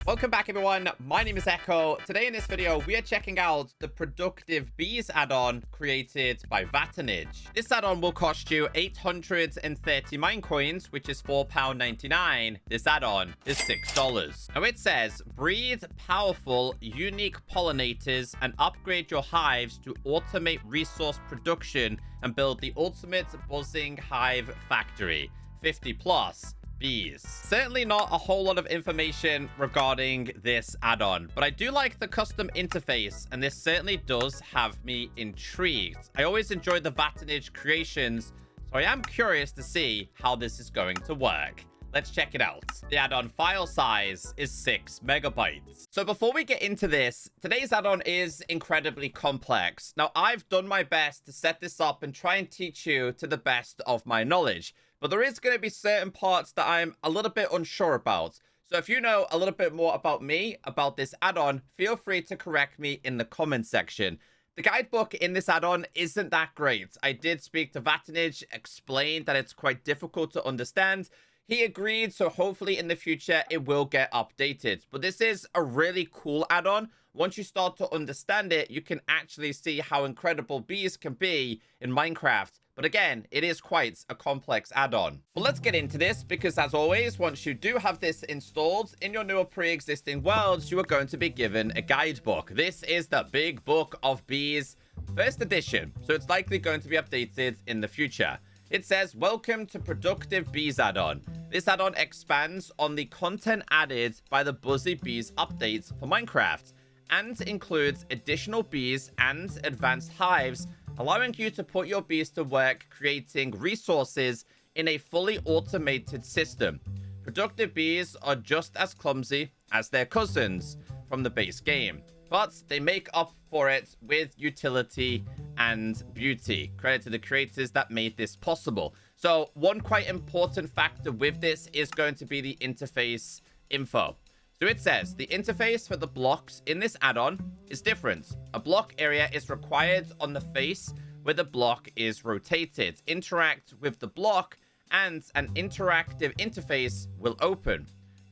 Welcome back, everyone. My name is Echo. Today in this video, we are checking out the Productive Bees add-on created by Vattenage. This add-on will cost you 830 Minecoins, which is £4.99. This add-on is $6. Now it says, breed powerful, unique pollinators and upgrade your hives to automate resource production and build the ultimate buzzing hive factory. 50 plus. Bees. Certainly not a whole lot of information regarding this add-on, but I do like the custom interface, and this certainly does have me intrigued. I always enjoy the Vattenage creations, so I am curious to see how this is going to work. Let's check it out. The add-on file size is 6 megabytes. So before we get into this, today's add-on is incredibly complex. Now, I've done my best to set this up and try and teach you to the best of my knowledge. But there is going to be certain parts that I'm a little bit unsure about. So if you know a little bit more about me, about this add-on, feel free to correct me in the comment section. The guidebook in this add-on isn't that great. I did speak to Vattenage, explained that it's quite difficult to understand. He agreed, so hopefully in the future it will get updated. But this is a really cool add-on. Once you start to understand it, you can actually see how incredible bees can be in Minecraft. But again, it is quite a complex add-on. Well, let's get into this because, as always, once you do have this installed in your newer pre-existing worlds, you are going to be given a guidebook. This is the Big Book of Bees, first edition, so it's likely going to be updated in the future. It says, welcome to Productive Bees Addon. This add-on expands on the content added by the Buzzy Bees updates for Minecraft and includes additional bees and advanced hives, allowing you to put your bees to work creating resources in a fully automated system. Productive bees are just as clumsy as their cousins from the base game, but they make up for it with utility and beauty. Credit to the creators that made this possible. So one quite important factor with this is going to be the interface info. So it says the interface for the blocks in this add-on is different. A block area is required on the face where the block is rotated. Interact with the block and an interactive interface will open.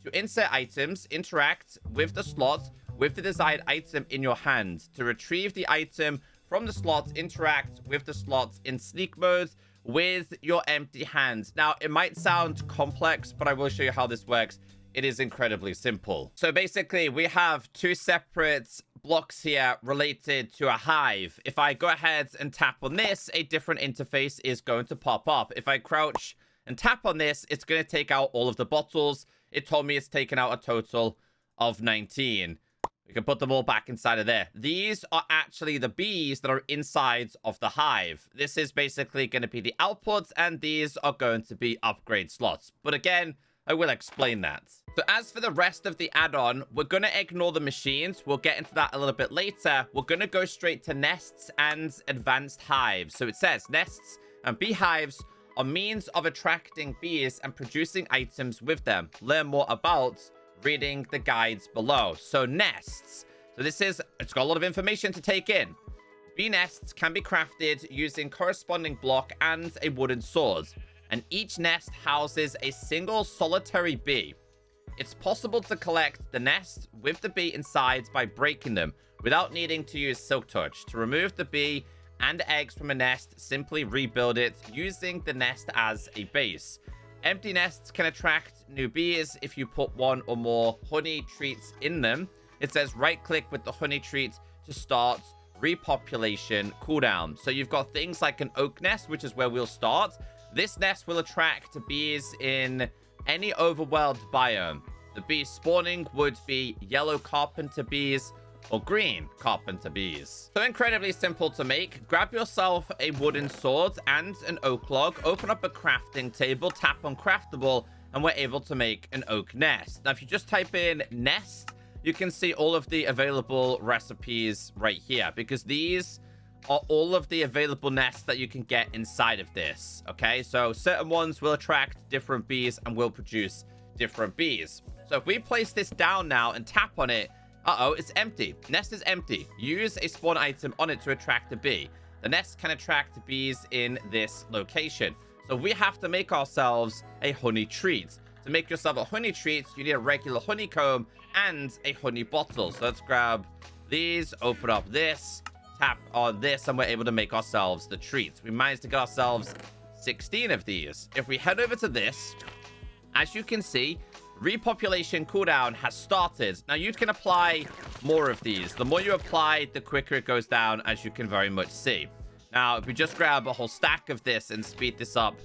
To insert items, interact with the slot with the desired item in your hand. To retrieve the item from the slot, interact with the slot in sneak mode with your empty hand. Now, it might sound complex, but I will show you how this works. It is incredibly simple. So basically, we have two separate blocks here related to a hive. If I go ahead and tap on this, a different interface is going to pop up. If I crouch and tap on this, it's going to take out all of the bottles. It told me it's taken out a total of 19. We can put them all back inside of there. These are actually the bees that are inside of the hive. This is basically going to be the output, and these are going to be upgrade slots. But again, I will explain that. So as for the rest of the add-on, we're going to ignore the machines. We'll get into that a little bit later. We're going to go straight to nests and advanced hives. So it says nests and beehives are means of attracting bees and producing items with them. Learn more about reading the guides below. So nests. So it's got a lot of information to take in. Bee nests can be crafted using corresponding block and a wooden sword. And each nest houses a single solitary bee. It's possible to collect the nest with the bee inside by breaking them without needing to use Silk Touch. To remove the bee and eggs from a nest, simply rebuild it using the nest as a base. Empty nests can attract new bees if you put one or more honey treats in them. It says right-click with the honey treat to start repopulation cooldown. So you've got things like an oak nest, which is where we'll start. This nest will attract bees in any overworld biome. The bees spawning would be yellow carpenter bees or green carpenter bees. So incredibly simple to make. Grab yourself a wooden sword and an oak log. Open up a crafting table, tap on craftable, and we're able to make an oak nest. Now, if you just type in nest, you can see all of the available recipes right here, because these are all of the available nests that you can get inside of this. Okay, so certain ones will attract different bees and will produce different bees. So if we place this down now and tap on it, it's empty. Nest is empty. Use a spawn item on it to attract a bee. The nest can attract bees in this location. So we have to make ourselves a honey treat. To make yourself a honey treat, you need a regular honeycomb and a honey bottle. So let's grab these, open up this, tap on this, and we're able to make ourselves the treats. We managed to get ourselves 16 of these. If we head over to this, as you can see, repopulation cooldown has started. Now, you can apply more of these. The more you apply, the quicker it goes down, as you can very much see. Now, if we just grab a whole stack of this and speed this up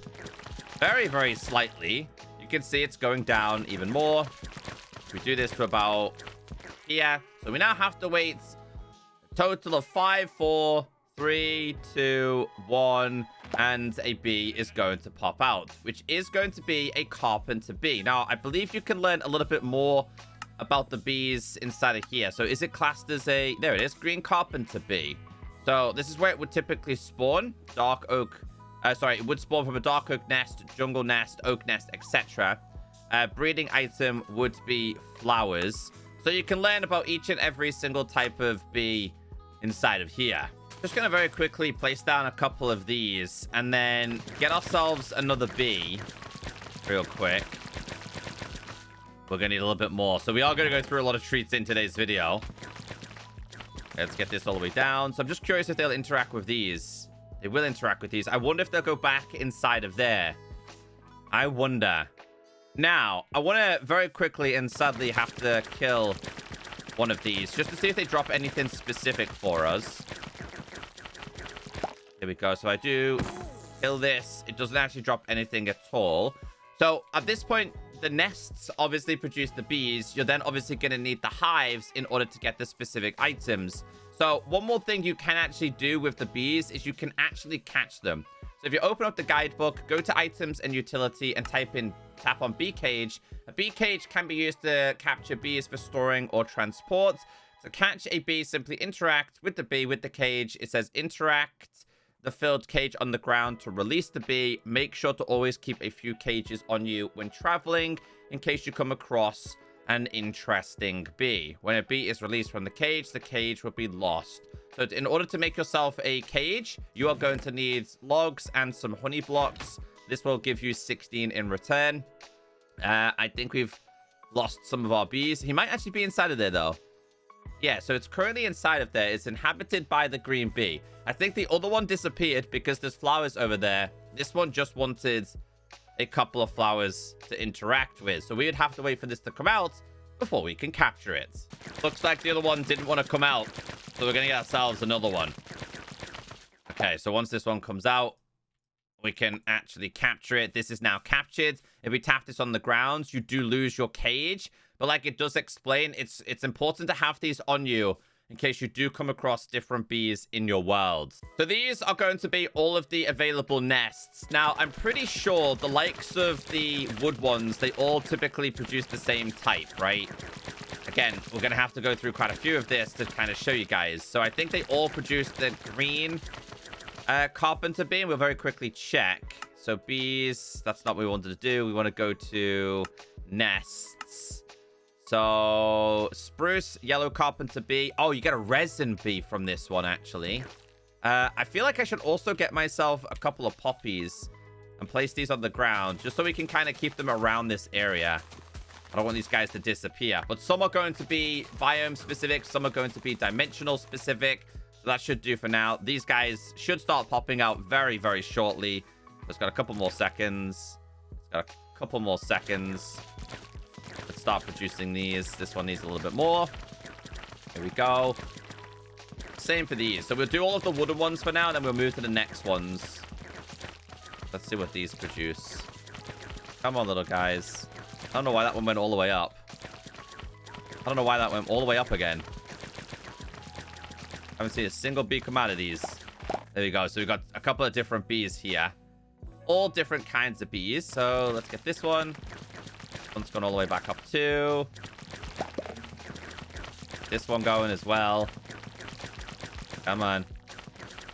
very, very slightly, you can see it's going down even more. We do this to about here. So we now have to wait a total of 5, 4, 3, 2, 1, and a bee is going to pop out, which is going to be a carpenter bee. Now, I believe you can learn a little bit more about the bees inside of here. So is it classed as a... There it is, green carpenter bee. So this is where it would typically spawn. Dark oak... it would spawn from a dark oak nest, jungle nest, oak nest, etc. Breeding item would be flowers. So you can learn about each and every single type of bee inside of here. Just going to very quickly place down a couple of these and then get ourselves another bee real quick. We're going to need a little bit more. So we are going to go through a lot of treats in today's video. Let's get this all the way down. So I'm just curious if they'll interact with these. They will interact with these. I wonder if they'll go back inside of there. I wonder. Now, I want to very quickly and sadly have to kill one of these just to see if they drop anything specific for us. Here we go. So I do kill this. It doesn't actually drop anything at all. So at this point, the nests obviously produce the bees. You're then obviously going to need the hives in order to get the specific items. So one more thing you can actually do with the bees is you can actually catch them. So if you open up the guidebook, go to items and utility and tap on bee cage. A bee cage can be used to capture bees for storing or transport. To catch a bee, simply interact with the bee with the cage. It says interact the filled cage on the ground to release the bee. Make sure to always keep a few cages on you when traveling in case you come across an interesting bee. When a bee is released from the cage will be lost. So in order to make yourself a cage, you are going to need logs and some honey blocks. This will give you 16 in return. I think we've lost some of our bees. He might actually be inside of there, though. Yeah, so it's currently inside of there. It's inhabited by the green bee. I think the other one disappeared because there's flowers over there. This one just wanted a couple of flowers to interact with. So we would have to wait for this to come out before we can capture it. Looks like the other one didn't want to come out. So we're going to get ourselves another one. Okay, so once this one comes out, we can actually capture it. This is now captured. If we tap this on the ground, you do lose your cage. But like it does explain, it's important to have these on you in case you do come across different bees in your world. So these are going to be all of the available nests. Now, I'm pretty sure the likes of the wood ones, they all typically produce the same type, right? Again, we're going to have to go through quite a few of this to kind of show you guys. So I think they all produce the green carpenter bee, and we'll very quickly check. So bees, that's not what we wanted to do. We want to go to nests. So spruce, yellow carpenter bee. Oh, you get a resin bee from this one, actually. I feel like I should also get myself a couple of poppies and place these on the ground just so we can kind of keep them around this area. I don't want these guys to disappear. But some are going to be biome specific. Some are going to be dimensional specific. So that should do for now. These guys should start popping out very, very shortly. It's got a couple more seconds. It's got a couple more seconds. Let's start producing these. This one needs a little bit more. Here we go. Same for these. So we'll do all of the wooden ones for now, and then we'll move to the next ones. Let's see what these produce. Come on, little guys. I don't know why that one went all the way up. I don't know why that went all the way up again. I haven't seen a single bee come out of these. There we go. So we've got a couple of different bees here. All different kinds of bees. So let's get this one. One's gone all the way back up too. This one going as well. Come on.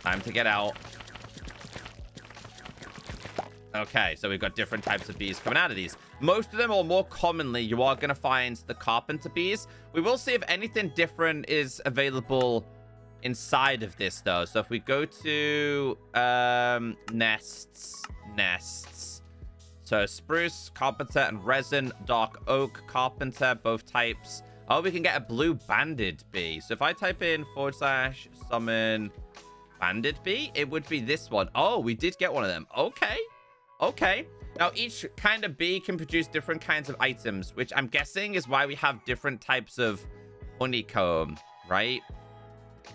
Time to get out. Okay, so we've got different types of bees coming out of these. Most of them, or more commonly, you are going to find the carpenter bees. We will see if anything different is available inside of this, though. So if we go to nests. So spruce, carpenter, and resin, dark oak, carpenter, both types. Oh, we can get a blue banded bee. So if I type in / summon banded bee, it would be this one. Oh, we did get one of them. Okay. Okay. Now, each kind of bee can produce different kinds of items, which I'm guessing is why we have different types of honeycomb, right?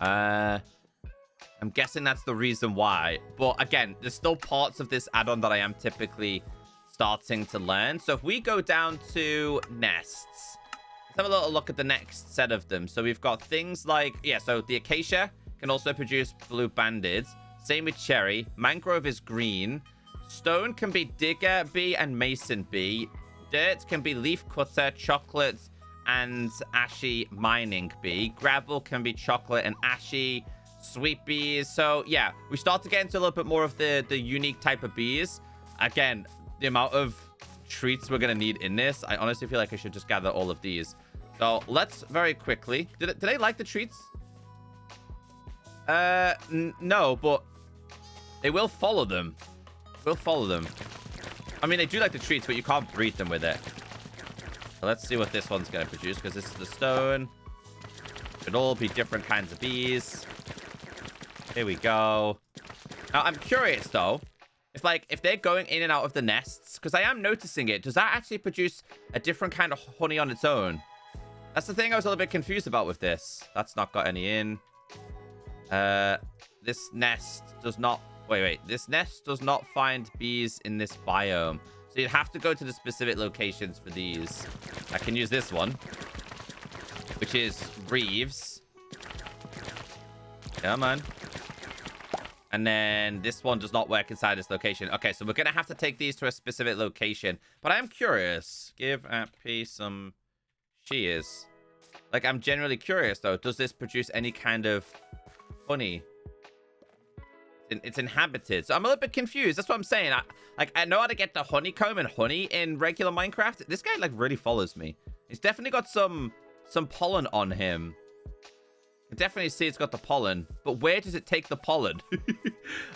I'm guessing that's the reason why. But again, there's still parts of this add-on that I am typically starting to learn. So if we go down to nests, let's have a little look at the next set of them. So we've got things like, yeah, so the acacia can also produce blue banded. Same with cherry. Mangrove is green. Stone can be digger bee and mason bee. Dirt can be leaf cutter, chocolate, and ashy mining bee. Gravel can be chocolate and ashy. Sweet bees. So yeah, we start to get into a little bit more of the unique type of bees. Again, the amount of treats we're gonna need in this, I honestly feel like I should just gather all of these. So let's very quickly, did they like the treats? No, but they will follow them. We'll follow them. I mean, they do like the treats, but you can't breed them with it. So let's see what this one's gonna produce, because this is the stone. It'll all be different kinds of bees. Here we go. Now, I'm curious, though. If they're going in and out of the nests, because I am noticing it, does that actually produce a different kind of honey on its own? That's the thing I was a little bit confused about with this. That's not got any in. This nest does not... Wait. This nest does not find bees in this biome. So you'd have to go to the specific locations for these. I can use this one, which is Reeves. Come on. And then this one does not work inside this location. Okay, so we're going to have to take these to a specific location. But I'm curious. Give Appy some shears. Like, I'm generally curious, though. Does this produce any kind of honey? It's inhabited. So I'm a little bit confused. That's what I'm saying. I know how to get the honeycomb and honey in regular Minecraft. This guy, like, really follows me. He's definitely got some pollen on him. I definitely see it's got the pollen, but where does it take the pollen?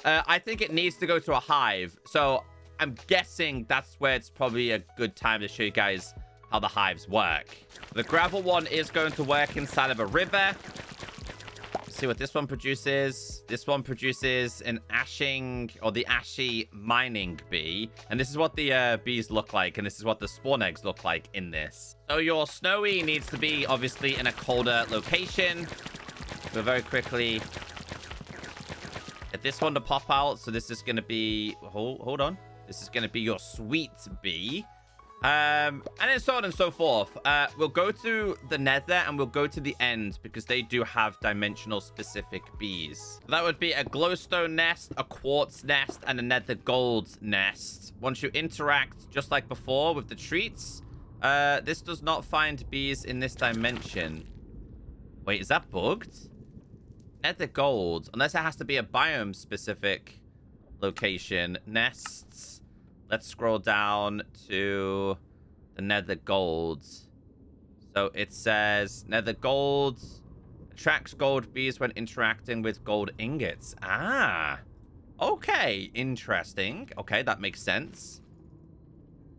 I think it needs to go to a hive. So I'm guessing that's where it's probably a good time to show you guys how the hives work. The gravel one is going to work inside of a river. Let's see what this one produces. This one produces an ashing, or the ashy mining bee. And this is what the bees look like. And this is what the spawn eggs look like in this. So your snowy needs to be obviously in a colder location. So very quickly get this one to pop out. So this is going to be... Hold on. This is going to be your sweet bee. And then so on and so forth. We'll go to the nether and we'll go to the end because they do have dimensional specific bees. That would be a glowstone nest, a quartz nest, and a nether gold nest. Once you interact, just like before with the treats, this does not find bees in this dimension. Wait, is that bugged? Nether gold, unless it has to be a biome specific location. Nests. Let's scroll down to the nether gold. So it says nether gold attracts gold bees when interacting with gold ingots. Ah, okay, interesting. Okay, that makes sense.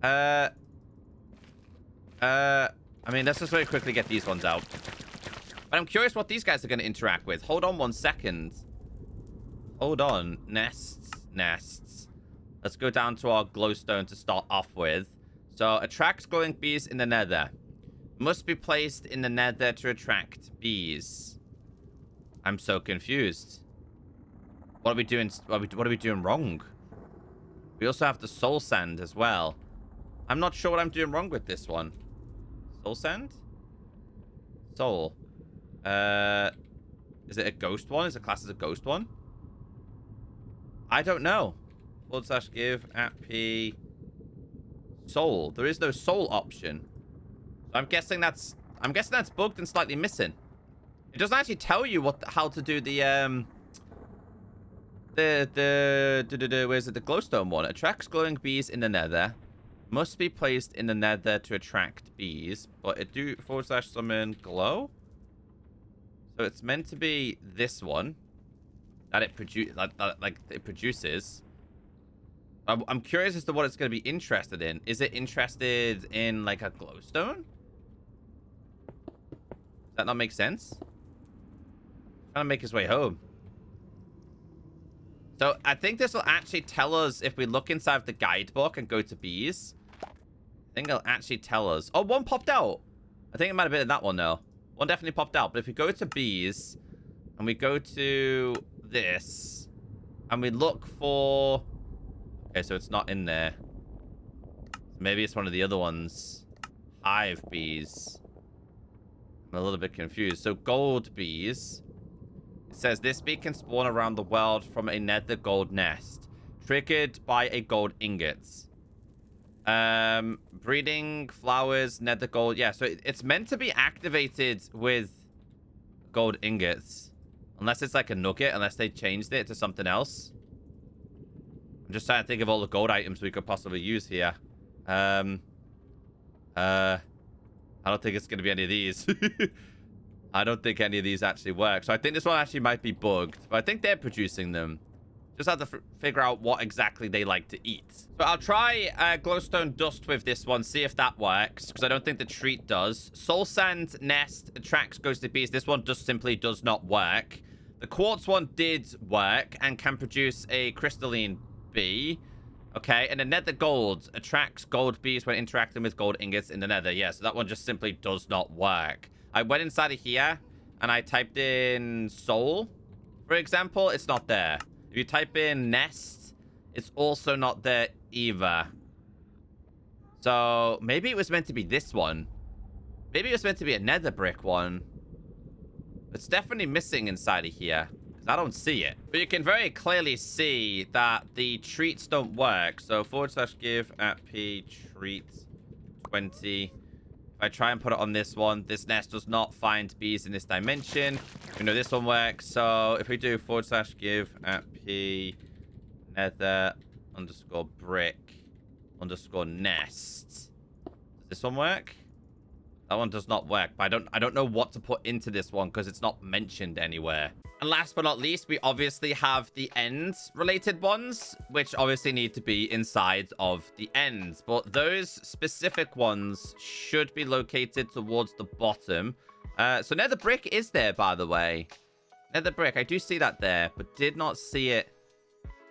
I mean, let's just very quickly get these ones out. But I'm curious what these guys are going to interact with. Hold on 1 second. Hold on. Nests. Let's go down to our glowstone to start off with. So, attracts glowing bees in the nether. Must be placed in the nether to attract bees. I'm so confused. What are we doing? What are we doing wrong? We also have the soul sand as well. I'm not sure what I'm doing wrong with this one. Soul sand? Soul. Is it a ghost one? Is it classed as a ghost one? I don't know. / give Appy soul. There is no soul option. So I'm guessing that's bugged and slightly missing. It doesn't actually tell you how to do the where's it? The glowstone one. Attracts glowing bees in the nether. Must be placed in the nether to attract bees. But it do / summon glow. So it's meant to be this one that it produces. I'm curious as to what it's going to be interested in. Is it interested in, like, a glowstone? Does that not make sense? Trying to make his way home. So I think this will actually tell us if we look inside of the guidebook and go to bees. I think it'll actually tell us. Oh, one popped out. I think it might have been in that one, though. One definitely popped out. But if we go to bees and we go to this and we look for... Okay, so it's not in there. Maybe it's one of the other ones. Hive bees. I'm a little bit confused. So gold bees. It says this bee can spawn around the world from a nether gold nest, triggered by a gold ingot. Breeding flowers, nether gold. Yeah, so it's meant to be activated with gold ingots, unless it's like a nugget, unless they changed it to something else. I'm just trying to think of all the gold items we could possibly use here. I don't think it's going to be any of these. I don't think any of these actually work. So I think this one actually might be bugged. But I think they're producing them. Just have to figure out what exactly they like to eat. So I'll try glowstone dust with this one. See if that works. Because I don't think the treat does. Soul sand nest attracts ghostly bees. This one just simply does not work. The quartz one did work and can produce a crystalline bee. Okay, and the nether gold attracts gold bees when interacting with gold ingots in the nether. Yeah, so that one just simply does not work. I went inside of here and I typed in soul, for example. It's not there. If you type in nest, it's also not there either. So maybe it was meant to be this one. Maybe it was meant to be a nether brick one. It's definitely missing inside of here. I don't see it. But you can very clearly see that the treats don't work. So /give at p treat 20. If I try and put it on this one, this nest does not find bees in this dimension. We know this one works. So if we do /give at p nether _brick _nest. Does this one work? That one does not work. But I don't know what to put into this one because it's not mentioned anywhere. And last but not least, we obviously have the ends related ones, which obviously need to be inside of the ends. But those specific ones should be located towards the bottom. So nether brick is there, by the way. Nether brick, I do see that there, but did not see it.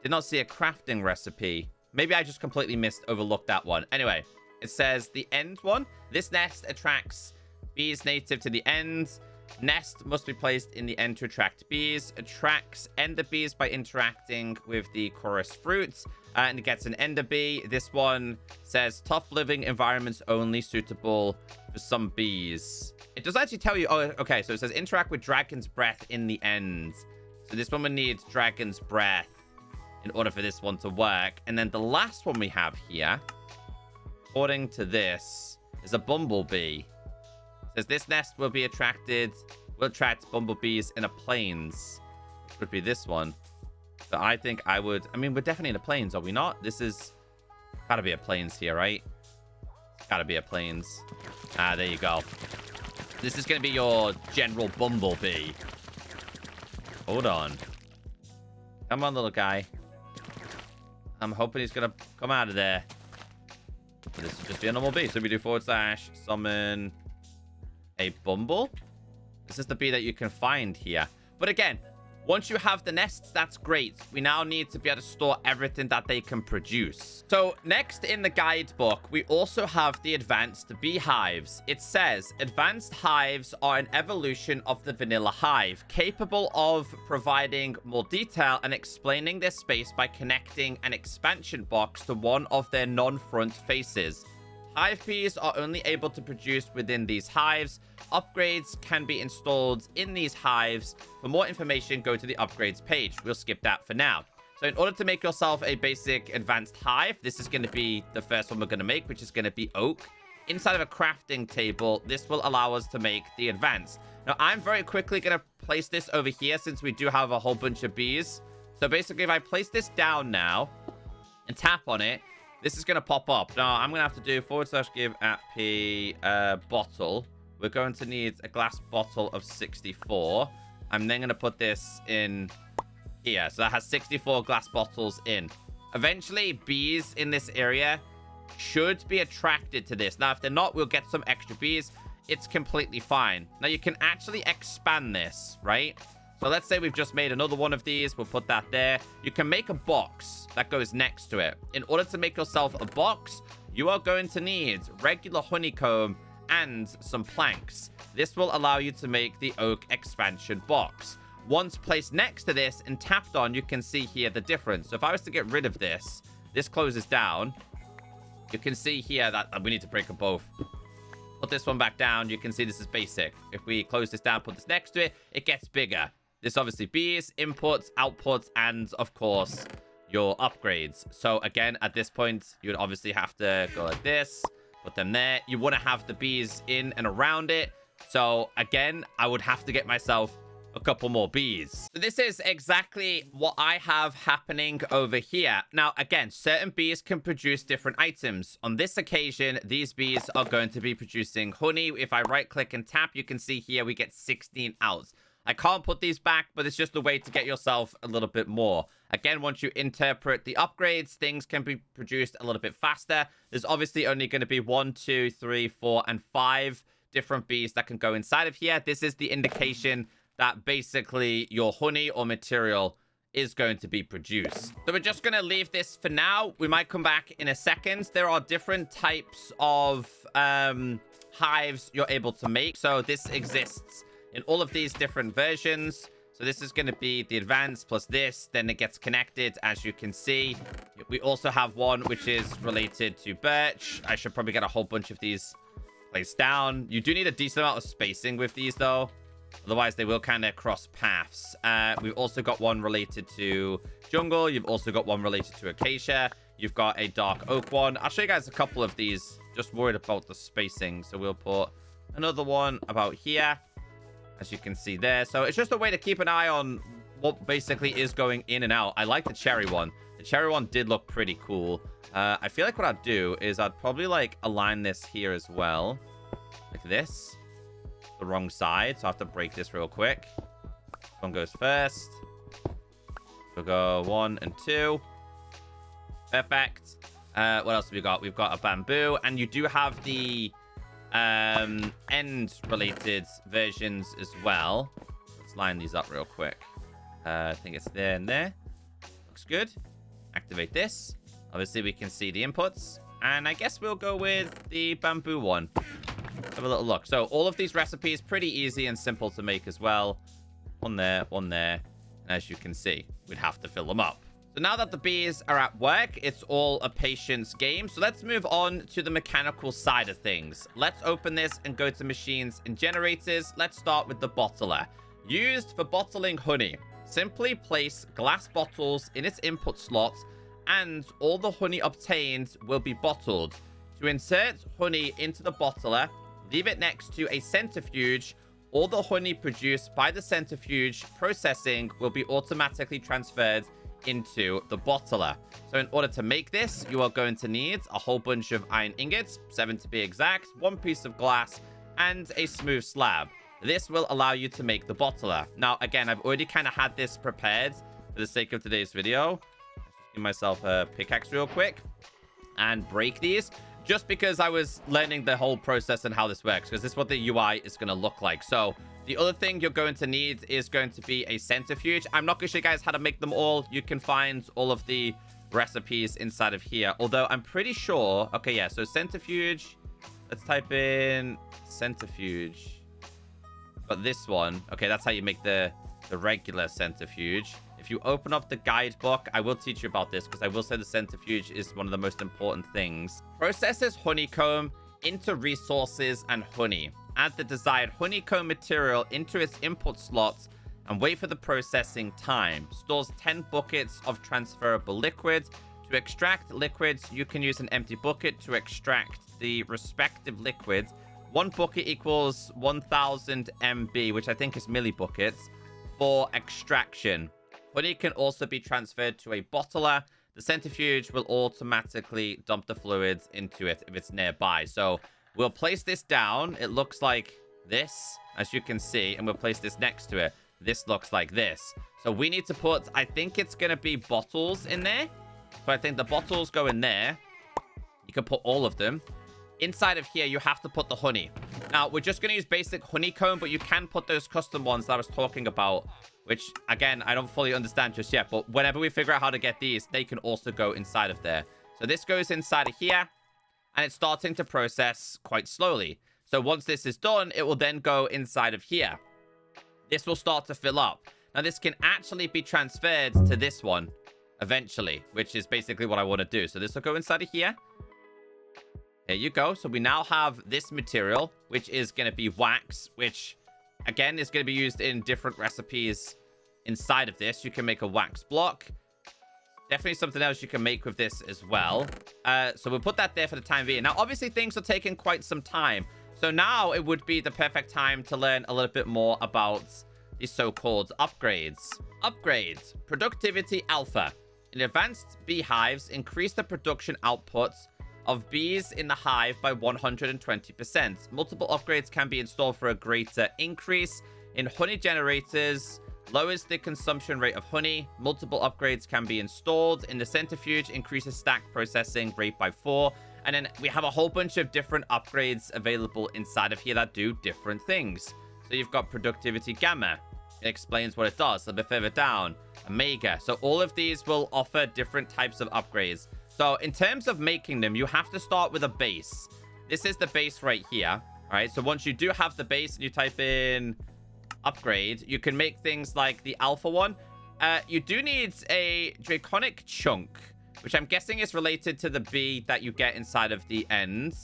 Did not see a crafting recipe. Maybe I just completely overlooked that one. Anyway, it says the end one. This nest attracts bees native to the ends. Nest must be placed in the end to attract bees. Attracts ender bees by interacting with the chorus fruits. And it gets an ender bee. This one says tough living environments only suitable for some bees. It does actually tell you... Oh, okay. So it says interact with dragon's breath in the end. So this one would need dragon's breath in order for this one to work. And then the last one we have here, according to this, is a bumblebee. Says this nest will attract bumblebees in a plains. Which would be this one. So I think I mean, we're definitely in a plains, are we not? This is gotta be a plains here, right? Gotta be a plains. Ah, there you go. This is gonna be your general bumblebee. Hold on. Come on, little guy. I'm hoping he's gonna come out of there. But this will just be a normal bee. So we do / summon a bumble. This is the bee that you can find here. But again, once you have the nests, that's great. We now need to be able to store everything that they can produce. So next in the guidebook, we also have the advanced beehives. It says advanced hives are an evolution of the vanilla hive, capable of providing more detail and explaining their space by connecting an expansion box to one of their non-front faces. Hive bees are only able to produce within these hives. Upgrades can be installed in these hives. For more information, go to the upgrades page. We'll skip that for now. So in order to make yourself a basic advanced hive, this is going to be the first one we're going to make, which is going to be oak. Inside of a crafting table, this will allow us to make the advanced. Now, I'm very quickly going to place this over here since we do have a whole bunch of bees. So basically, if I place this down now and tap on it, this is going to pop up. Now, I'm going to have to do /give at p bottle. We're going to need a glass bottle of 64. I'm then going to put this in here. So that has 64 glass bottles in. Eventually, bees in this area should be attracted to this. Now, if they're not, we'll get some extra bees. It's completely fine. Now, you can actually expand this, right? So let's say we've just made another one of these. We'll put that there. You can make a box that goes next to it. In order to make yourself a box, you are going to need regular honeycomb and some planks. This will allow you to make the oak expansion box. Once placed next to this and tapped on, you can see here the difference. So if I was to get rid of this, this closes down. You can see here that we need to break them both. Put this one back down. You can see this is basic. If we close this down, put this next to it, it gets bigger. This obviously bees, inputs, outputs, and of course, your upgrades. So again, at this point, you would obviously have to go like this, put them there. You want to have the bees in and around it. So again, I would have to get myself a couple more bees. So this is exactly what I have happening over here. Now, again, certain bees can produce different items. On this occasion, these bees are going to be producing honey. If I right click and tap, you can see here we get 16 out. I can't put these back, but it's just a way to get yourself a little bit more. Again, once you interpret the upgrades, things can be produced a little bit faster. There's obviously only going to be 1, 2, 3, 4, and 5 different bees that can go inside of here. This is the indication that basically your honey or material is going to be produced. So we're just going to leave this for now. We might come back in a second. There are different types of hives you're able to make. So this exists in all of these different versions. So this is going to be the advanced plus this. Then it gets connected, as you can see. We also have one which is related to birch. I should probably get a whole bunch of these placed down. You do need a decent amount of spacing with these, though. Otherwise, they will kind of cross paths. We've also got one related to jungle. You've also got one related to acacia. You've got a dark oak one. I'll show you guys a couple of these. Just worried about the spacing. So we'll put another one about here, as you can see there. So it's just a way to keep an eye on what basically is going in and out. I like the cherry one. The cherry one did look pretty cool. I feel like what I'd do is I'd probably like align this here as well. Like this. The wrong side, so I have to break this real quick. One goes first. We'll go 1 and 2. Perfect. What else have we got? We've got a bamboo, and you do have the end-related versions as well. Let's line these up real quick. I think it's there and there. Looks good. Activate this. Obviously, we can see the inputs, and I guess we'll go with the bamboo one. Have a little look. So all of these recipes pretty easy and simple to make as well. One there, one there. And as you can see, we'd have to fill them up. So now that the bees are at work, it's all a patience game. So let's move on to the mechanical side of things. Let's open this and go to machines and generators. Let's start with the bottler. Used for bottling honey. Simply place glass bottles in its input slots and all the honey obtained will be bottled. To insert honey into the bottler, leave it next to a centrifuge. All the honey produced by the centrifuge processing will be automatically transferred into the bottler. So in order to make this, you are going to need a whole bunch of iron ingots, 7 to be exact, 1 piece of glass, and a smooth slab. This will allow you to make the bottler. Now, again, I've already kind of had this prepared for the sake of today's video. Let's just give myself a pickaxe real quick and break these. Just because I was learning the whole process and how this works, because this is what the UI is going to look like. So the other thing you're going to need is going to be a centrifuge. I'm not going to show you guys how to make them all. You can find all of the recipes inside of here. Although I'm pretty sure... Okay, yeah, so centrifuge. Let's type in centrifuge. But this one. Okay, that's how you make the regular centrifuge. If you open up the guidebook, I will teach you about this because I will say the centrifuge is one of the most important things. Processes honeycomb into resources and honey. Add the desired honeycomb material into its input slots and wait for the processing time. Stores 10 buckets of transferable liquids. To extract liquids, you can use an empty bucket to extract the respective liquids. 1 bucket equals 1000 MB, which I think is millibuckets, for extraction. Honey can also be transferred to a bottler. The centrifuge will automatically dump the fluids into it if it's nearby. So we'll place this down. It looks like this, as you can see, and we'll place this next to it. This looks like this. So we need to put, I think it's going to be bottles in there. So I think the bottles go in there. You can put all of them. Inside of here, you have to put the honey. Now, we're just going to use basic honeycomb, but you can put those custom ones that I was talking about, which, again, I don't fully understand just yet. But whenever we figure out how to get these, they can also go inside of there. So this goes inside of here, and it's starting to process quite slowly. So once this is done, it will then go inside of here. This will start to fill up. Now, this can actually be transferred to this one eventually, which is basically what I want to do. So this will go inside of here. There you go. So we now have this material, which is going to be wax, which, again, is going to be used in different recipes inside of this. You can make a wax block. Definitely something else you can make with this as well. So we'll put that there for the time being. Now, obviously, things are taking quite some time. So now it would be the perfect time to learn a little bit more about the so-called upgrades. Upgrades. Productivity Alpha. In advanced beehives, increase the production output of bees in the hive by 120%. Multiple upgrades can be installed for a greater increase in honey generators, lowers the consumption rate of honey. Multiple upgrades can be installed in the centrifuge, increases stack processing rate by 4. And then we have a whole bunch of different upgrades available inside of here that do different things. So you've got Productivity Gamma. It explains what it does. A little bit further down, Omega. So all of these will offer different types of upgrades. So in terms of making them, you have to start with a base. This is the base right here. All right. So once you do have the base and you type in upgrade, you can make things like the alpha one. You do need a draconic chunk, which I'm guessing is related to the bee that you get inside of the end.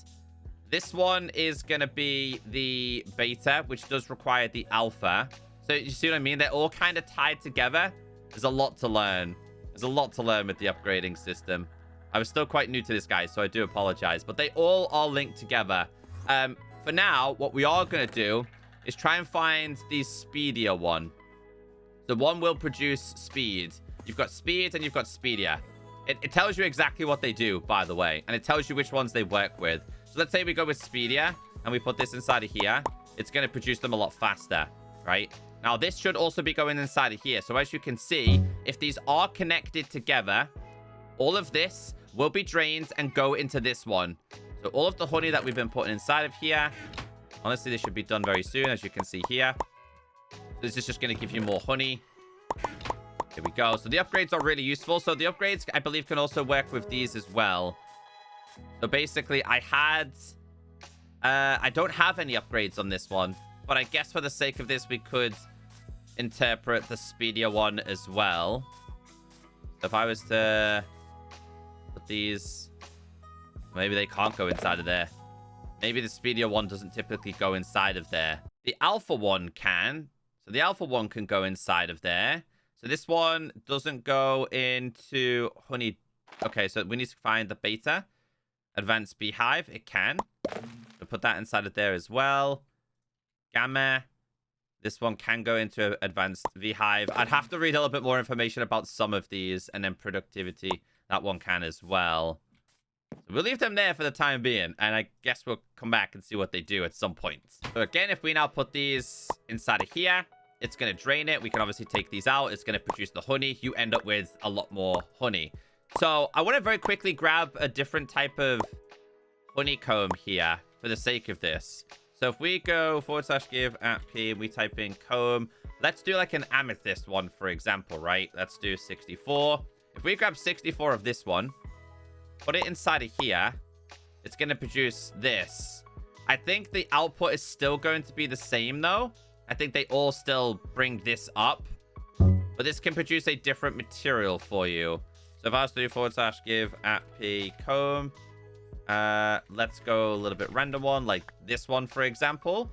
This one is going to be the beta, which does require the alpha. So you see what I mean? They're all kind of tied together. There's a lot to learn. There's a lot to learn with the upgrading system. I was still quite new to this, guys, so I do apologize. But they all are linked together. For now, what we are going to do is try and find the speedier one. The one will produce speed. You've got speed and you've got speedier. It tells you exactly what they do, by the way. And it tells you which ones they work with. So let's say we go with speedier and we put this inside of here. It's going to produce them a lot faster, right? Now, this should also be going inside of here. So as you can see, if these are connected together, all of this will be drained and go into this one. So all of the honey that we've been putting inside of here, honestly, this should be done very soon, as you can see here. This is just going to give you more honey. Here we go. So the upgrades are really useful. So the upgrades, I believe, can also work with these as well. So basically, I don't have any upgrades on this one. But I guess for the sake of this, we could interpret the speedier one as well. So if I was to put these, maybe they can't go inside of there. Maybe the speedier one doesn't typically go inside of there. The alpha one can. So the alpha one can go inside of there. So this one doesn't go into honey. Okay, so we need to find the beta. Advanced beehive. It can. So put that inside of there as well. Gamma. This one can go into advanced beehive. I'd have to read a little bit more information about some of these. And then productivity. That one can as well. So we'll leave them there for the time being. And I guess we'll come back and see what they do at some point. So again, if we now put these inside of here, it's going to drain it. We can obviously take these out. It's going to produce the honey. You end up with a lot more honey. So I want to very quickly grab a different type of honeycomb here for the sake of this. So if we go /give @p, we type in comb. Let's do like an amethyst one, for example, right? Let's do 64. If we grab 64 of this one, put it inside of here, it's going to produce this. I think the output is still going to be the same, though. I think they all still bring this up. But this can produce a different material for you. So if I was to do /give @p comb, let's go a little bit random one, like this one, for example.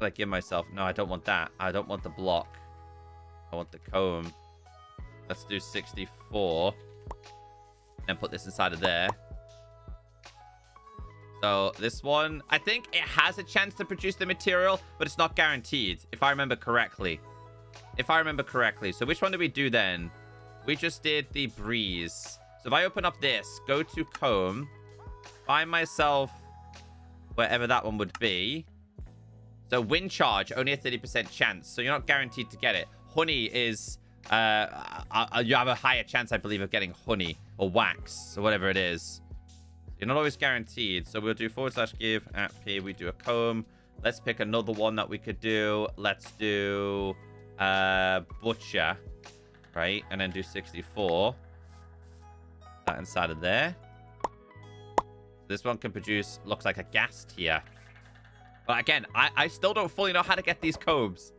Like give myself, no, I don't want that. I don't want the block. I want the comb. Let's do 64. And put this inside of there. So this one, I think it has a chance to produce the material, but it's not guaranteed, if I remember correctly. So which one did we do then? We just did the breeze. So if I open up this, go to comb, find myself wherever that one would be. So wind charge, only a 30% chance. So you're not guaranteed to get it. Honey is you have a higher chance, I believe, of getting honey or wax or whatever it is. You're not always guaranteed. So we'll do /give at p. We do a comb. Let's pick another one that we could do. Let's do butcher, right? And then do 64. That inside of there. This one can produce, looks like a gas tier. But again, I still don't fully know how to get these combs.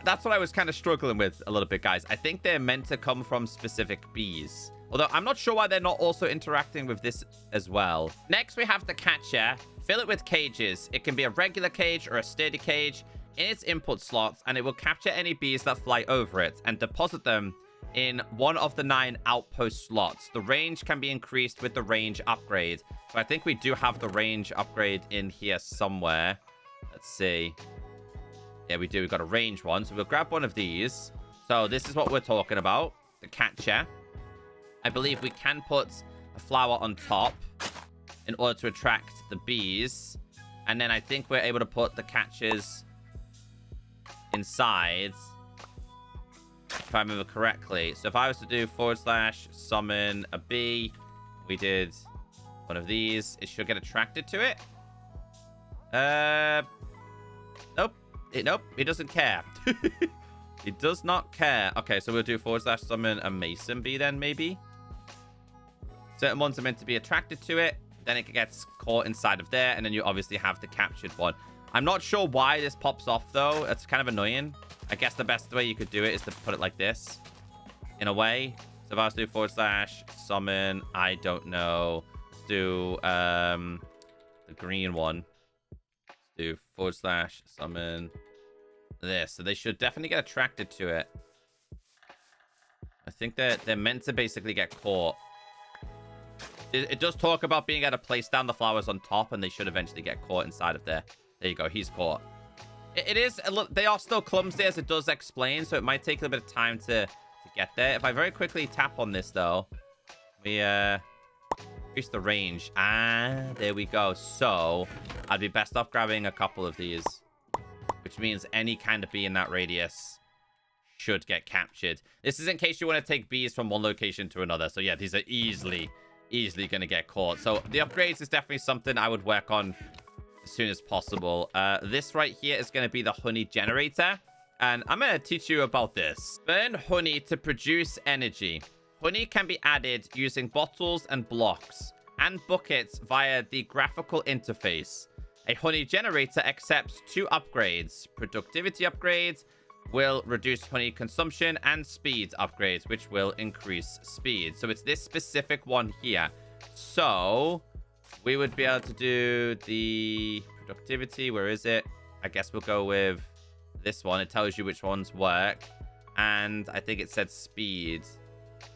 That's what I was kind of struggling with a little bit, guys. I think they're meant to come from specific bees. Although I'm not sure why they're not also interacting with this as well. Next, we have the catcher. Fill it with cages. It can be a regular cage or a sturdy cage in its input slots, and it will capture any bees that fly over it and deposit them in one of the 9 outpost slots. The range can be increased with the range upgrade. So I think we do have the range upgrade in here somewhere. Let's see. Yeah, we do. We've got a range one. So we'll grab one of these. So this is what we're talking about. The catcher. I believe we can put a flower on top in order to attract the bees. And then I think we're able to put the catchers inside, if I remember correctly. So if I was to do / summon a bee, we did one of these, it should get attracted to it. Nope. Nope, he doesn't care. He does not care. Okay, so we'll do / summon a mason bee then, maybe. Certain ones are meant to be attracted to it. Then it gets caught inside of there, and then you obviously have the captured one. I'm not sure why this pops off, though. It's kind of annoying. I guess the best way you could do it is to put it like this, in a way. So if I was to do / summon, I don't know. Let's do the green one. Let's do / summon this. So they should definitely get attracted to it. I think they're meant to basically get caught. It does talk about being able to place down the flowers on top, and they should eventually get caught inside of there. There you go. He's caught. It is a little, they are still clumsy, as it does explain, so it might take a little bit of time to get there. If I very quickly tap on this, though, we increase the range. There we go. So I'd be best off grabbing a couple of these, which means any kind of bee in that radius should get captured. This is in case you want to take bees from one location to another. So yeah, these are easily going to get caught. So the upgrades is definitely something I would work on as soon as possible. This right here is going to be the honey generator, and I'm going to teach you about this. Burn honey to produce energy. Honey can be added using bottles and blocks and buckets via the graphical interface. A honey generator accepts 2 upgrades. Productivity upgrades will reduce honey consumption, and speed upgrades, which will increase speed. So it's this specific one here. So we would be able to do the productivity. Where is it? I guess we'll go with this one. It tells you which ones work. And I think it said speed.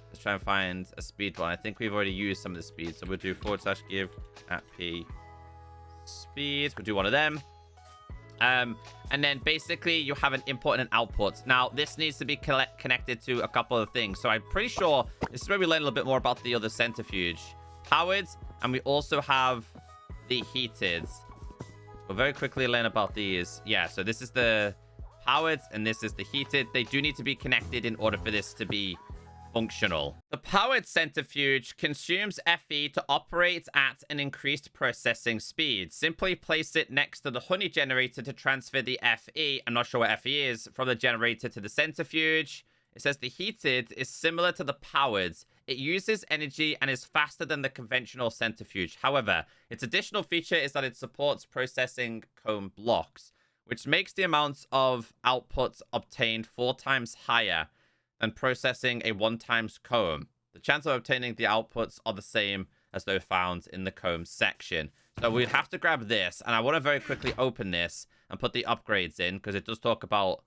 Let's try and find a speed one. I think we've already used some of the speed. So we'll do / give at p speed. We'll do one of them. And then basically you have an input and an output. Now, this needs to be connected to a couple of things. So I'm pretty sure this is where we learn a little bit more about the other centrifuge. Powered, and we also have the heated. We'll very quickly learn about these. Yeah, so this is the powered, and this is the heated. They do need to be connected in order for this to be functional. The powered centrifuge consumes Fe to operate at an increased processing speed. Simply place it next to the honey generator to transfer the Fe. I'm not sure what Fe is, from the generator to the centrifuge. It says the heated is similar to the powered. It uses energy and is faster than the conventional centrifuge. However, its additional feature is that it supports processing comb blocks, which makes the amount of output obtained 4 times higher than processing a 1x comb. The chance of obtaining the outputs are the same as those found in the comb section. So we'd have to grab this, and I want to very quickly open this and put the upgrades in, because it does talk about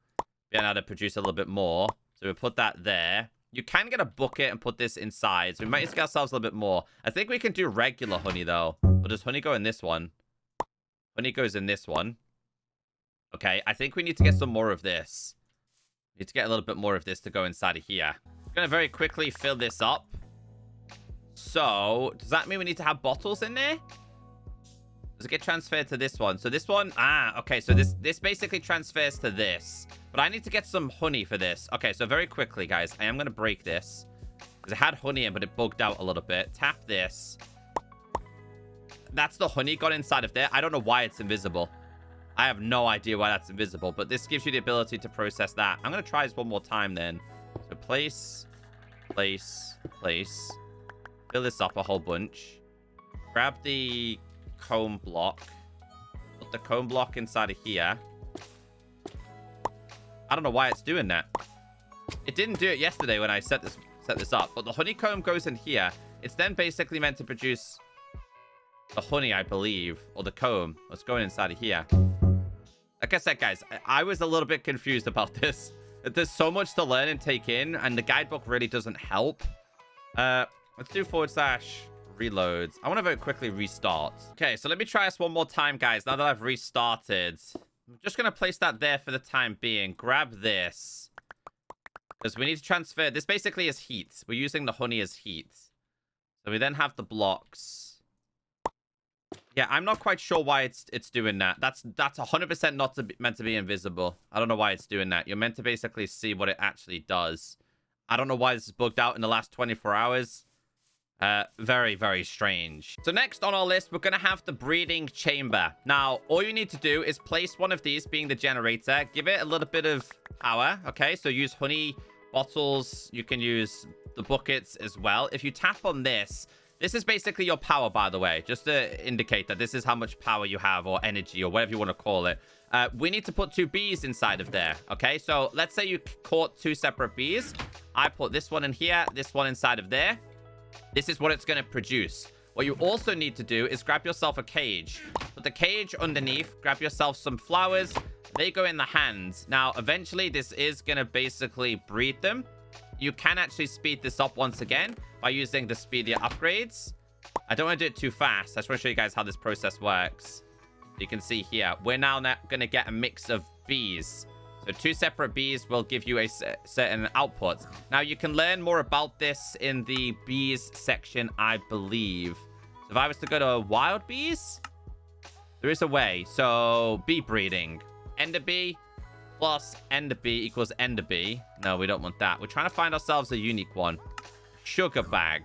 being able to produce a little bit more. So we'll put that there. You can get a bucket and put this inside, so we might just get ourselves a little bit more. I think we can do regular honey, though. Or does honey go in this one? Honey goes in this one. Okay, I think we need to get some more of this. We need to get a little bit more of this to go inside of here. I'm going to very quickly fill this up. So, does that mean we need to have bottles in there? Does it get transferred to this one? So this one, okay. So this basically transfers to this. But I need to get some honey for this. Okay, so very quickly, guys, I am going to break this. Because it had honey in, but it bugged out a little bit. Tap this. That's the honey got inside of there. I don't know why it's invisible. I have no idea why that's invisible. But this gives you the ability to process that. I'm going to try this one more time then. So place, place, place. Fill this up a whole bunch. Grab the comb block. Put the comb block inside of here. I don't know why it's doing that. It didn't do it yesterday when I set this up. But the honeycomb goes in here. It's then basically meant to produce the honey, I believe. Or the comb. What's going inside of here. Like I said, guys, I was a little bit confused about this. There's so much to learn and take in. And the guidebook really doesn't help. Let's do / reloads. I want to very quickly restart. Okay, so let me try this one more time, guys. Now that I've restarted. I'm just going to place that there for the time being. Grab this. Because we need to transfer. This basically is heat. We're using the honey as heat. So we then have the blocks. Yeah, I'm not quite sure why it's doing that. That's 100% not meant to be invisible. I don't know why it's doing that. You're meant to basically see what it actually does. I don't know why this is bugged out in the last 24 hours. Very, very strange. So next on our list, we're going to have the breeding chamber. Now, all you need to do is place one of these, being the generator. Give it a little bit of power, okay? So use honey bottles. You can use the buckets as well. If you tap on this, this is basically your power, by the way, just to indicate that this is how much power you have, or energy, or whatever you want to call it. We need to put 2 bees inside of there, okay? So let's say you caught 2 separate bees. I put this one in here, this one inside of there. This is what it's going to produce. What you also need to do is grab yourself a cage. Put the cage underneath. Grab yourself some flowers. They go in the hands. Now, eventually, this is going to basically breed them. You can actually speed this up once again by using the speedier upgrades. I don't want to do it too fast. I just want to show you guys how this process works. You can see here, we're now going to get a mix of bees. So 2 separate bees will give you a certain output. Now, you can learn more about this in the bees section, I believe. So if I was to go to wild bees, there is a way. So bee breeding. Ender bee plus ender bee equals ender bee. No, we don't want that. We're trying to find ourselves a unique one. Sugar bag.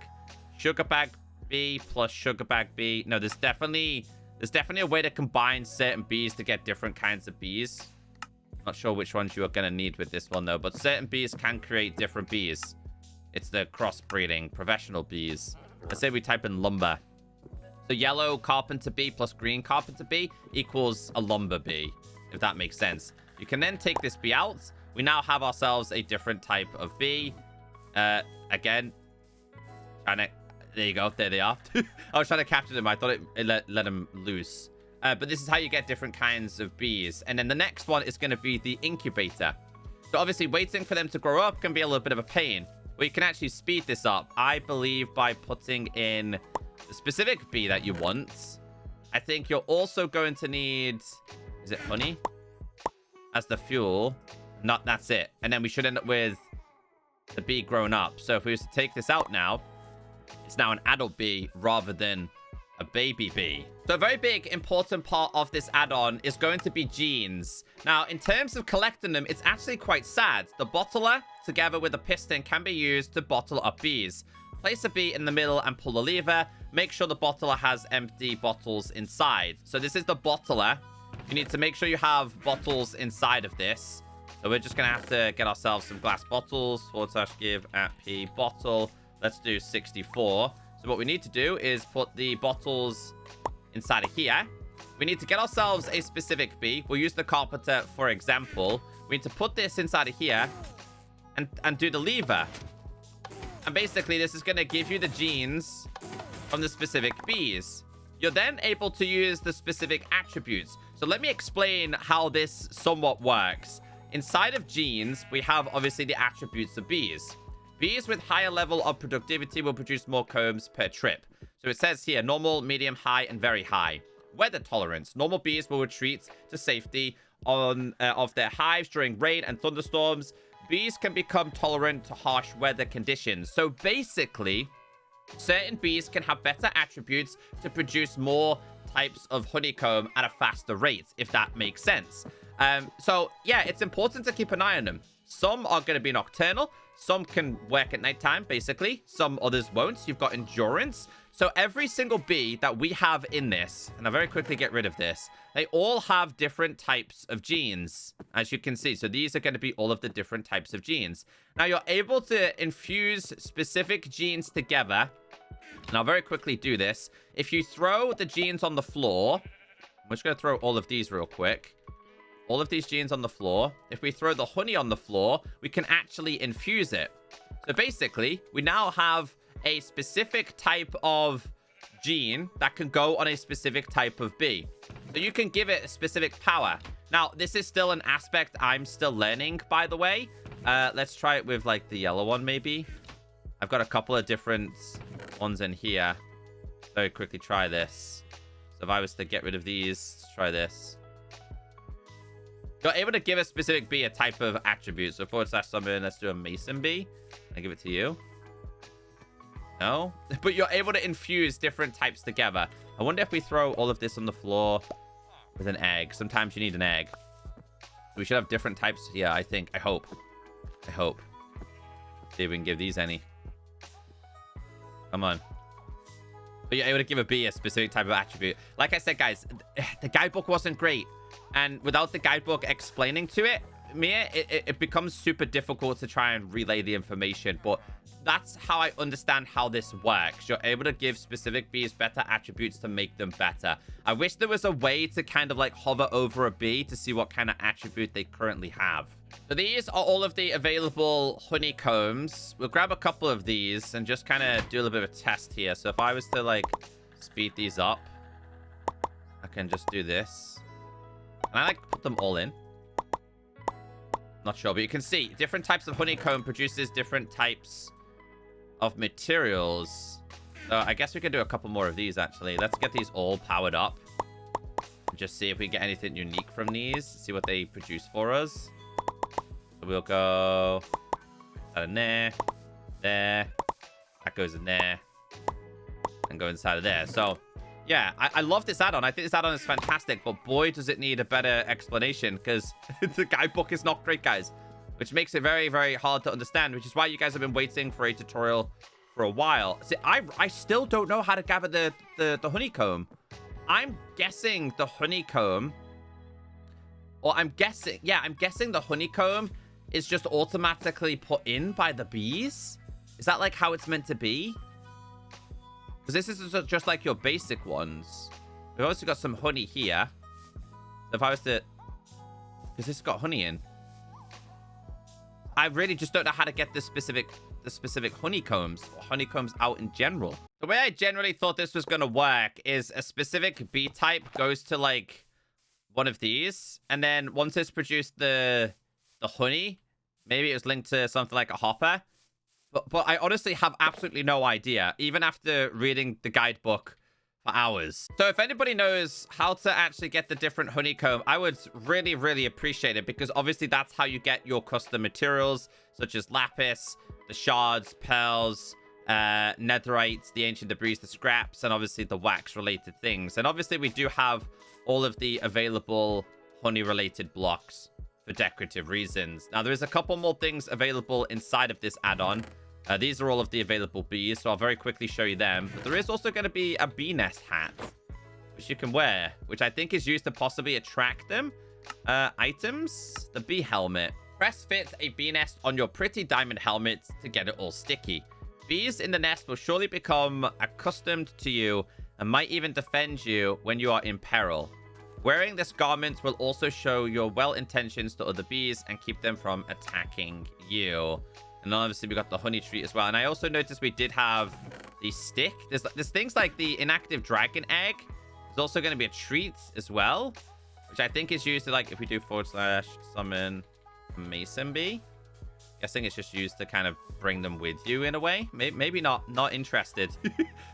Sugar bag bee plus sugar bag bee. No, there's definitely a way to combine certain bees to get different kinds of bees. Not sure which ones you are going to need with this one, though. But certain bees can create different bees. It's the crossbreeding, professional bees. Let's say we type in lumber. So yellow carpenter bee plus green carpenter bee equals a lumber bee, if that makes sense. You can then take this bee out. We now have ourselves a different type of bee. Again, there you go. There they are. I was trying to capture them. I thought it let them loose. But this is how you get different kinds of bees. And then the next one is going to be the incubator. So obviously waiting for them to grow up can be a little bit of a pain. But you can actually speed this up, I believe, by putting in the specific bee that you want. I think you're also going to need... Is it honey? As the fuel. That's it. And then we should end up with the bee grown up. So if we was to take this out now, it's now an adult bee rather than a baby bee. So a very big important part of this add-on is going to be genes. Now, in terms of collecting them, it's actually quite sad. The bottler, together with a piston, can be used to bottle up bees. Place a bee in the middle and pull the lever. Make sure the bottler has empty bottles inside. So this is the bottler. You need to make sure you have bottles inside of this. So we're just going to have to get ourselves some glass bottles. / give at p bottle. Let's do 64. So what we need to do is put the bottles inside of here. We need to get ourselves a specific bee. We'll use the carpenter, for example. We need to put this inside of here and do the lever. And basically, this is going to give you the genes from the specific bees. You're then able to use the specific attributes. So let me explain how this somewhat works. Inside of genes, we have obviously the attributes of bees. Bees with higher level of productivity will produce more combs per trip. So it says here, normal, medium, high, and very high. Weather tolerance. Normal bees will retreat to safety of their hives during rain and thunderstorms. Bees can become tolerant to harsh weather conditions. So basically, certain bees can have better attributes to produce more types of honeycomb at a faster rate, if that makes sense. So yeah, it's important to keep an eye on them. Some are going to be nocturnal. Some can work at nighttime, basically. Some others won't. You've got endurance. So every single bee that we have in this, and I'll very quickly get rid of this, they all have different types of genes, as you can see. So these are going to be all of the different types of genes. Now, you're able to infuse specific genes together. And I'll very quickly do this. If you throw the genes on the floor, I'm just going to throw all of these real quick. All of these genes on the floor. If we throw the honey on the floor, we can actually infuse it. So basically, we now have a specific type of gene that can go on a specific type of bee. So you can give it a specific power. Now, this is still an aspect I'm still learning, by the way. Let's try it with, like, the yellow one, maybe. I've got a couple of different ones in here. Very quickly try this. So if I was to get rid of these, let's try this. You're able to give a specific bee a type of attribute. So / summon, let's do a mason bee. I give it to you. No? But you're able to infuse different types together. I wonder if we throw all of this on the floor with an egg. Sometimes you need an egg. We should have different types here, I think. I hope. See if we can give these any. Come on. But you're able to give a bee a specific type of attribute. Like I said, guys, the guidebook wasn't great. And without the guidebook explaining to it becomes super difficult to try and relay the information. But that's how I understand how this works. You're able to give specific bees better attributes to make them better. I wish there was a way to kind of like hover over a bee to see what kind of attribute they currently have. So these are all of the available honeycombs. We'll grab a couple of these and just kind of do a little bit of a test here. So if I was to like speed these up, I can just do this. And I like put them all in. Not sure, but you can see different types of honeycomb produces different types of materials. So I guess we can do a couple more of these, actually. Let's get these all powered up. And just see if we get anything unique from these. See what they produce for us. So we'll go out in there. There. That goes in there. And go inside of there. So yeah, I love this add-on. I think this add-on is fantastic, but boy, does it need a better explanation, because the guidebook is not great, guys, which makes it very, very hard to understand, which is why you guys have been waiting for a tutorial for a while. See, I still don't know how to gather the honeycomb. I'm guessing the honeycomb, or I'm guessing the honeycomb is just automatically put in by the bees. Is that like how it's meant to be? Because this is just like your basic ones. We've also got some honey here. So if I was to... Because this has got honey in. I really just don't know how to get the specific honeycombs, or honeycombs out in general. The way I generally thought this was going to work is a specific bee type goes to like one of these. And then once it's produced the honey, maybe it was linked to something like a hopper. But I honestly have absolutely no idea, even after reading the guidebook for hours. So if anybody knows how to actually get the different honeycomb, I would really, really appreciate it, because obviously that's how you get your custom materials, such as lapis, the shards, pearls, netherites, the ancient debris, the scraps, and obviously the wax-related things. And obviously we do have all of the available honey-related blocks for decorative reasons. Now, there is a couple more things available inside of this add-on. These are all of the available bees, so I'll very quickly show you them. But there is also going to be a bee nest hat, which you can wear, which I think is used to possibly attract them. Items, the bee helmet. Press fit a bee nest on your pretty diamond helmet to get it all sticky. Bees in the nest will surely become accustomed to you and might even defend you when you are in peril. Wearing this garment will also show your well intentions to other bees and keep them from attacking you. And obviously we got the honey treat as well. And I also noticed we did have the stick. There's things like the inactive dragon egg. There's also going to be a treat as well, which I think is used to, like, if we do / summon mason bee. Guessing it's just used to kind of bring them with you in a way. Maybe not interested.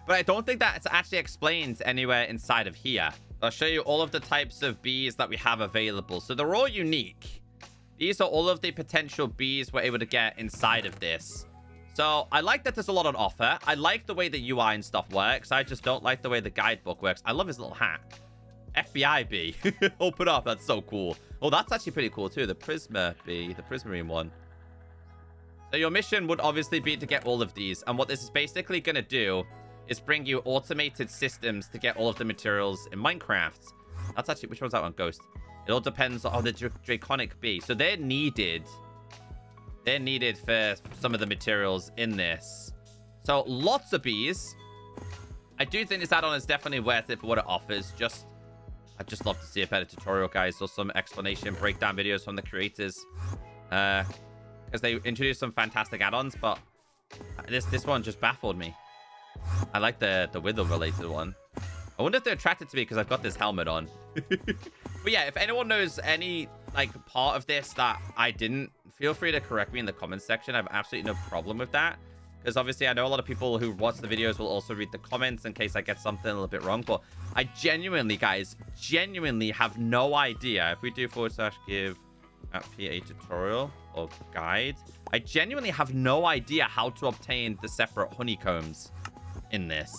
But I don't think that's actually explained anywhere inside of here. I'll show you all of the types of bees that we have available. So they're all unique. These are all of the potential bees we're able to get inside of this. So I like that there's a lot on offer. I like the way the UI and stuff works. I just don't like the way the guidebook works. I love his little hat. FBI bee. Open up. That's so cool. Oh, that's actually pretty cool too. The Prisma bee. The Prismarine one. So your mission would obviously be to get all of these. And what this is basically going to do is bring you automated systems to get all of the materials in Minecraft. That's actually... Which one's that one? Ghost. It all depends on the Draconic bee. So they're needed... They're needed for some of the materials in this. So lots of bees. I do think this add-on is definitely worth it for what it offers. I'd just love to see a better tutorial, guys, or some explanation, breakdown videos from the creators. Because they introduced some fantastic add-ons, but this one just baffled me. I like the wither-related one. I wonder if they're attracted to me because I've got this helmet on. But yeah, if anyone knows any like part of this that I didn't, feel free to correct me in the comments section. I have absolutely no problem with that. Because obviously I know a lot of people who watch the videos will also read the comments in case I get something a little bit wrong. But I genuinely, guys, have no idea. If we do /give a tutorial or guide, I genuinely have no idea how to obtain the separate honeycombs in this.